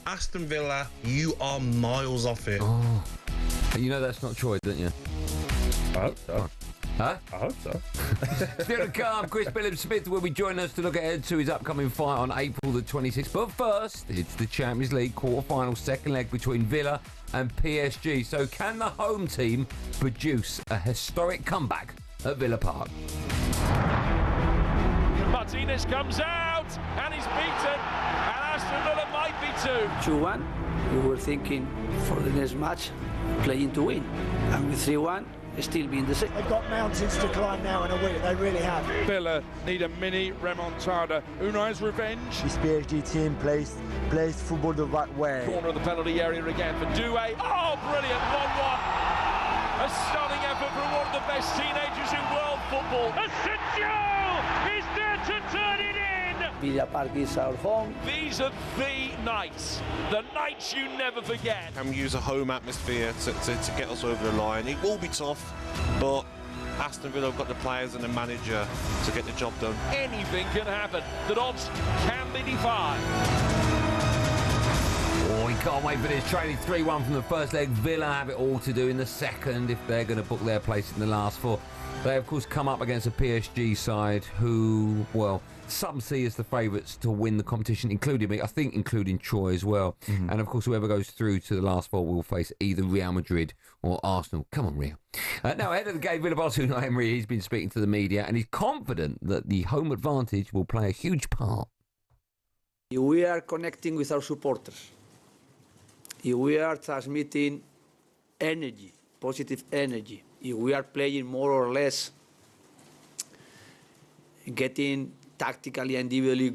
Aston Villa, you are miles off it. Oh. You know that's not Troy, don't you? I hope so. Huh? I hope so. Still to come, Chris Billups-Smith will be joining us to look ahead to his upcoming fight on April the 26th. But first, it's the Champions League quarter-final second leg between Villa and PSG. So can the home team produce a historic comeback at Villa Park? Martinez comes out and he's beaten, and Aston Villa might be 2-1, we were thinking for the next match, playing to win. And with 3-1, still being the same. They've got mountains to climb now in a week, they really have. Villa need a mini remontada. Unai's revenge. This PSG team plays football the right way. Corner of the penalty area again for Doué. Oh, brilliant, 1-1. A stunning effort from one of the best teenagers in world football. Asensio is there to turn it in. Villa Park is our home. These are the nights you never forget. Can we use a home atmosphere to get us over the line? It will be tough, but Aston Villa have got the players and the manager to get the job done. Anything can happen. The odds can be defied. Oh, we can't wait for this. Trailing 3-1 from the first leg. Villa have it all to do in the second if they're going to book their place in the last four. They, of course, come up against a PSG side who, well, some see as the favourites to win the competition, including me, I think including Troy as well. Mm-hmm. And, of course, whoever goes through to the last four will face either Real Madrid or Arsenal. Come on, Real. Now, ahead of the game, Villa boss Unai Emery, he's been speaking to the media and he's confident that the home advantage will play a huge part. We are connecting with our supporters. We are transmitting energy, positive energy. We are playing more or less, getting tactically and individually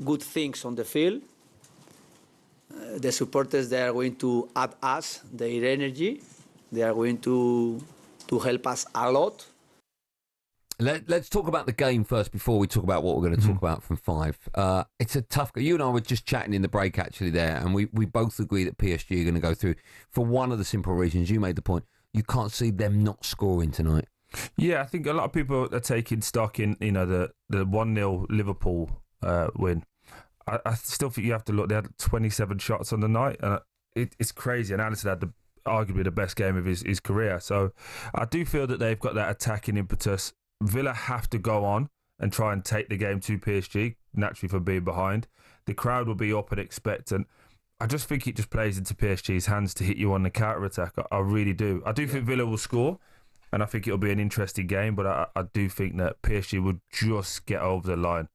good things on the field. The supporters, they are going to add us their energy. They are going to help us a lot. Let's talk about the game first before we talk about what we're going to talk about from 5. It's a tough game. You and I were just chatting in the break actually there, and we both agree that PSG are going to go through for one of the simple reasons. You made the point. You can't see them not scoring tonight. Yeah, I think a lot of people are taking stock in, the 1-0 Liverpool win. I still think you have to look. They had 27 shots on the night, and it's crazy. And Alisson had arguably the best game of his career. So I do feel that they've got that attacking impetus. Villa have to go on and try and take the game to PSG, naturally for being behind. The crowd will be up and expectant. I just think it just plays into PSG's hands to hit you on the counter-attack. I really do. I do think Villa will score, and I think it'll be an interesting game, but I do think that PSG will just get over the line.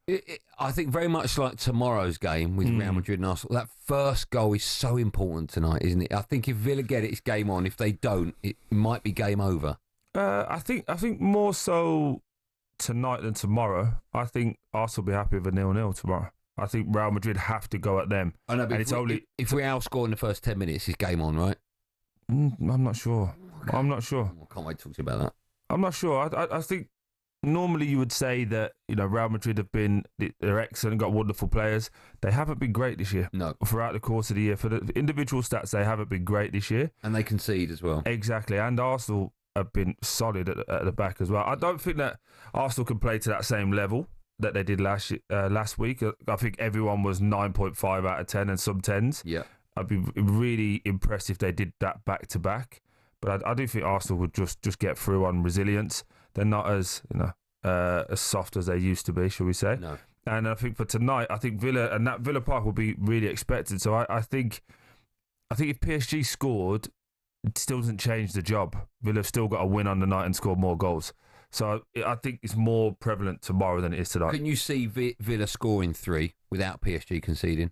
I think very much like tomorrow's game with Real Madrid and Arsenal, that first goal is so important tonight, isn't it? I think if Villa get it, it's game on. If they don't, it might be game over. I think more so tonight than tomorrow. I think Arsenal will be happy with a 0-0 tomorrow. I think Real Madrid have to go at them. I know, but if Real score in the first 10 minutes, it's game on, right? I'm not sure. Okay. I'm not sure. I can't wait to talk to you about that. I'm not sure. I think normally you would say that Real Madrid they're excellent, got wonderful players. They haven't been great this year. No. Throughout the course of the year, for the individual stats, they haven't been great this year. And they concede as well. Exactly, and Arsenal have been solid at the back as well. I don't think that Arsenal can play to that same level that they did last week. I think everyone was 9.5 out of 10 and some 10s. Yeah. I'd be really impressed if they did that back to back. But I do think Arsenal would just get through on resilience. They're not as soft as they used to be, shall we say? No. And I think for tonight, I think Villa Park will be really expected. So I think if PSG scored, it still doesn't change the job. Villa have still got to win on the night and score more goals. So I think it's more prevalent tomorrow than it is tonight. Can you see Villa scoring 3 without PSG conceding?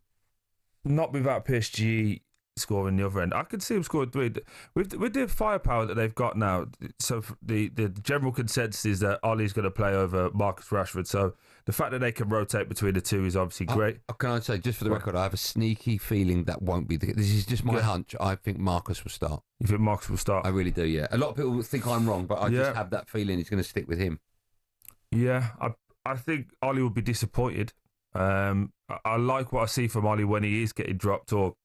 Not without PSG scoring the other end. I could see them scoring 3. With the firepower that they've got now, so the general consensus is that Ollie's going to play over Marcus Rashford. So the fact that they can rotate between the two is obviously great. Can I say, just for the record, I have a sneaky feeling that won't be this is just my hunch. I think Marcus will start. You think Marcus will start? I really do, yeah. A lot of people think I'm wrong, but I just have that feeling he's going to stick with him. Yeah, I think Ollie will be disappointed. I like what I see from Ollie when he is getting dropped, or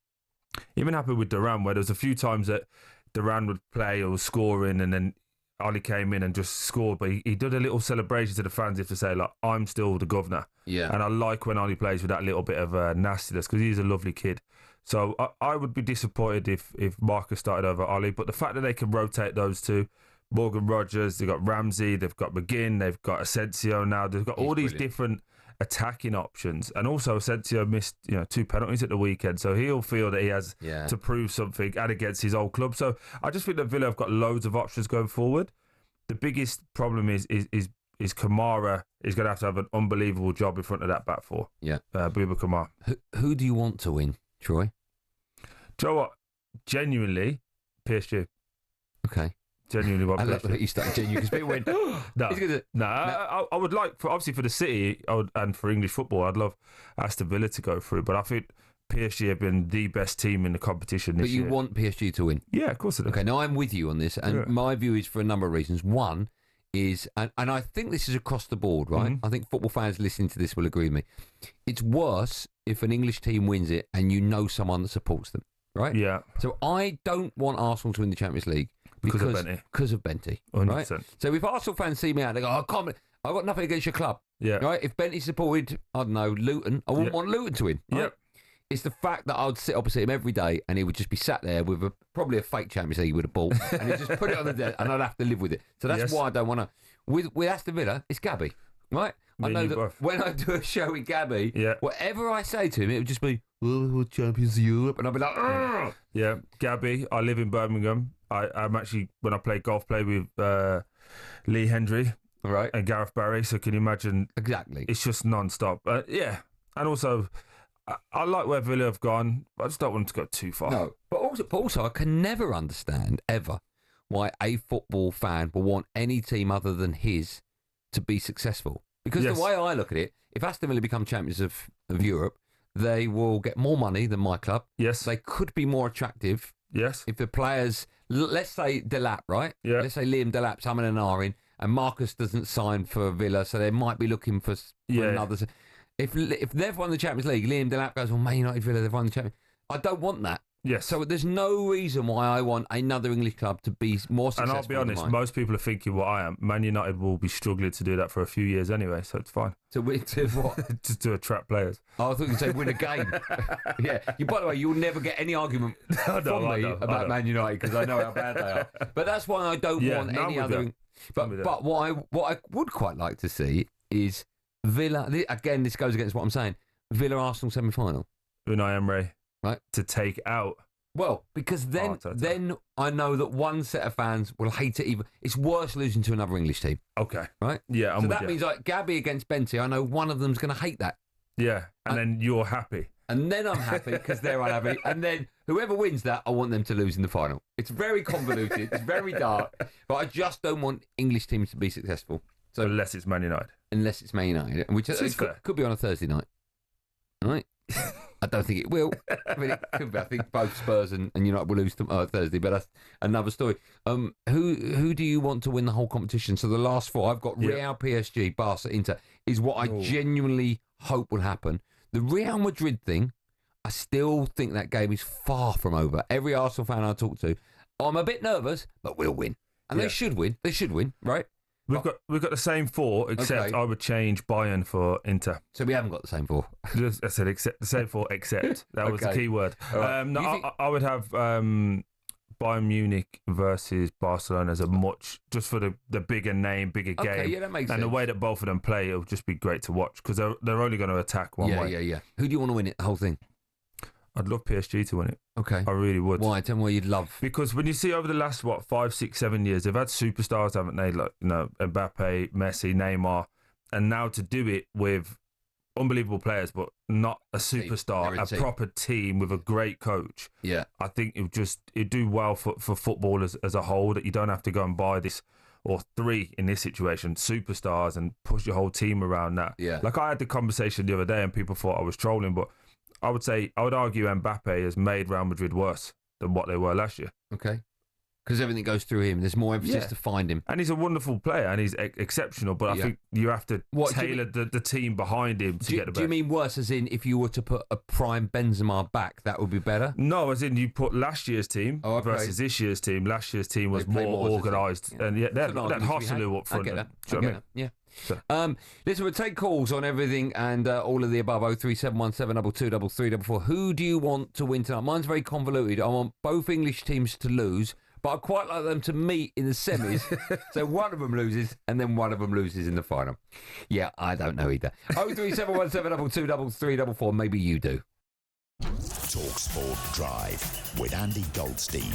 even happened with Duran, where there was a few times that Duran would play or was scoring, and then Ali came in and just scored, but he did a little celebration to the fans if to say, like, I'm still the governor. Yeah. And I like when Ali plays with that little bit of nastiness because he's a lovely kid. So I would be disappointed if Marcus started over Ali. But the fact that they can rotate those two, Morgan Rogers, they've got Ramsey, they've got McGinn, they've got Asensio now. They've got all these different attacking options. And also Asensio missed 2 penalties at the weekend. So he'll feel that he has to prove something and against his old club. So I just think that Villa have got loads of options going forward. The biggest problem is Kamara is going to have an unbelievable job in front of that back four. Yeah. Bouba Kamara. Who do you want to win, Troy? Do you know what? Genuinely, PSG. Okay. Genuinely, what I love that you started genuinely because people went, I would like, obviously for the City and for English football, I'd love Aston Villa to go through, but I think PSG have been the best team in the competition this year. But you want PSG to win? Yeah, of course I do. Okay, now I'm with you on this, and my view is for a number of reasons. One is, and I think this is across the board, right? I think football fans listening to this will agree with me. It's worse if an English team wins it and you know someone that supports them, right? Yeah. So I don't want Arsenal to win the Champions League because of Benty. 100%. Right? So if Arsenal fans see me out, they go, "I can't. I've got nothing against your club." Yeah. Right? If Benty supported, I don't know, Luton, I wouldn't want Luton to win. Right? Yep. It's the fact that I would sit opposite him every day and he would just be sat there with probably a fake Champions League with a ball and he'd just put it on the desk and I'd have to live with it. So that's why I don't want to. With Aston Villa, it's Gabby, right? I know that when I do a show with Gabby, whatever I say to him, it would just be, well, we're champions of Europe. And I'll be like, ugh! Yeah, Gabby, I live in Birmingham. I'm actually, when I play with Lee Hendry and Gareth Barry, so can you imagine? Exactly. It's just non-stop. Yeah, and also, I like where Villa have gone. I just don't want them to go too far. No, but also I can never understand, ever, why a football fan will want any team other than his to be successful. Because the way I look at it, if Aston Villa become champions of Europe, they will get more money than my club. Yes. They could be more attractive. Yes. If the players, let's say Delap, right? Yeah. Let's say Liam Delap's humming and ahhing, and Marcus doesn't sign for Villa, so they might be looking for another. If they've won the Champions League, Liam Delap goes, well, Man United, Villa, they've won the Champions League. I don't want that. Yes. So there's no reason why I want another English club to be more successful. And I'll be honest, most people are thinking what I am. Man United will be struggling to do that for a few years anyway, so it's fine. To what? Just to attract players. Oh, I thought you'd say win a game. Yeah. By the way, you'll never get any argument from me about Man United because I know how bad they are. But that's why I don't want any other. But what I would quite like to see is Villa. Again, this goes against what I'm saying. Villa Arsenal semi-final. Unai Emery. Right. To take out. Well, because then I know that one set of fans will hate it even. It's worse losing to another English team. Okay. Right? Yeah, so that means like Gabby against Benty, I know one of them's going to hate that. Yeah, and then you're happy. And then I'm happy because they're unhappy. And then whoever wins that, I want them to lose in the final. It's very convoluted. It's very dark. But I just don't want English teams to be successful. So unless it's Man United. Unless it's Man United. Which could be on a Thursday night. All right? I don't think it will. I mean, it could be. I think both Spurs and United will lose Thursday, but that's another story. Who do you want to win the whole competition? So the last four, I've got Real, PSG, Barca, Inter, is what I genuinely hope will happen. The Real Madrid thing, I still think that game is far from over. Every Arsenal fan I talk to, I'm a bit nervous, but we'll win. And they should win. They should win, right? We've got the same four, except I would change Bayern for Inter. So we haven't got the same four. I said except the same four, except that was the key word. Right. I would have Bayern Munich versus Barcelona as a much just for the bigger name, bigger game. Okay, yeah, that makes sense. And the way that both of them play, it would just be great to watch because they're only going to attack one way. Yeah. Who do you want to win it? The whole thing. I'd love PSG to win it. Okay. I really would. Why? Tell me why you'd love. Because when you see over the last, 5, 6, 7 years, they've had superstars, haven't they? Like, Mbappe, Messi, Neymar. And now to do it with unbelievable players, but not a superstar, a proper team with a great coach. Yeah. I think it'd do well for football as a whole, that you don't have to go and buy this, or three in this situation, superstars, and push your whole team around that. Yeah. Like I had the conversation the other day and people thought I was trolling, but I would argue Mbappe has made Real Madrid worse than what they were last year. Okay. Because everything goes through him. There's more emphasis to find him. And he's a wonderful player and he's exceptional, but I think you have to tailor the team behind him to get the best. Do you mean worse, as in if you were to put a prime Benzema back, that would be better? No, as in you put last year's team versus this year's team. Last year's team was more organised. And they had Hassanu up front. I get that. Do you know what I mean? Yeah. So. Listen, we'll take calls on everything and all of the above. 03717 22 344. Who do you want to win tonight? Mine's very convoluted. I want both English teams to lose, but I'd quite like them to meet in the semis. So one of them loses and then one of them loses in the final. Yeah, I don't know either. 03717 22 344. Maybe you do. talkSPORT Drive with Andy Goldstein.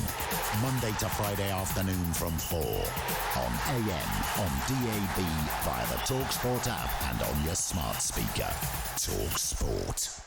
Monday to Friday afternoon from 4 on AM, on DAB, via the talkSPORT app and on your smart speaker. talkSPORT.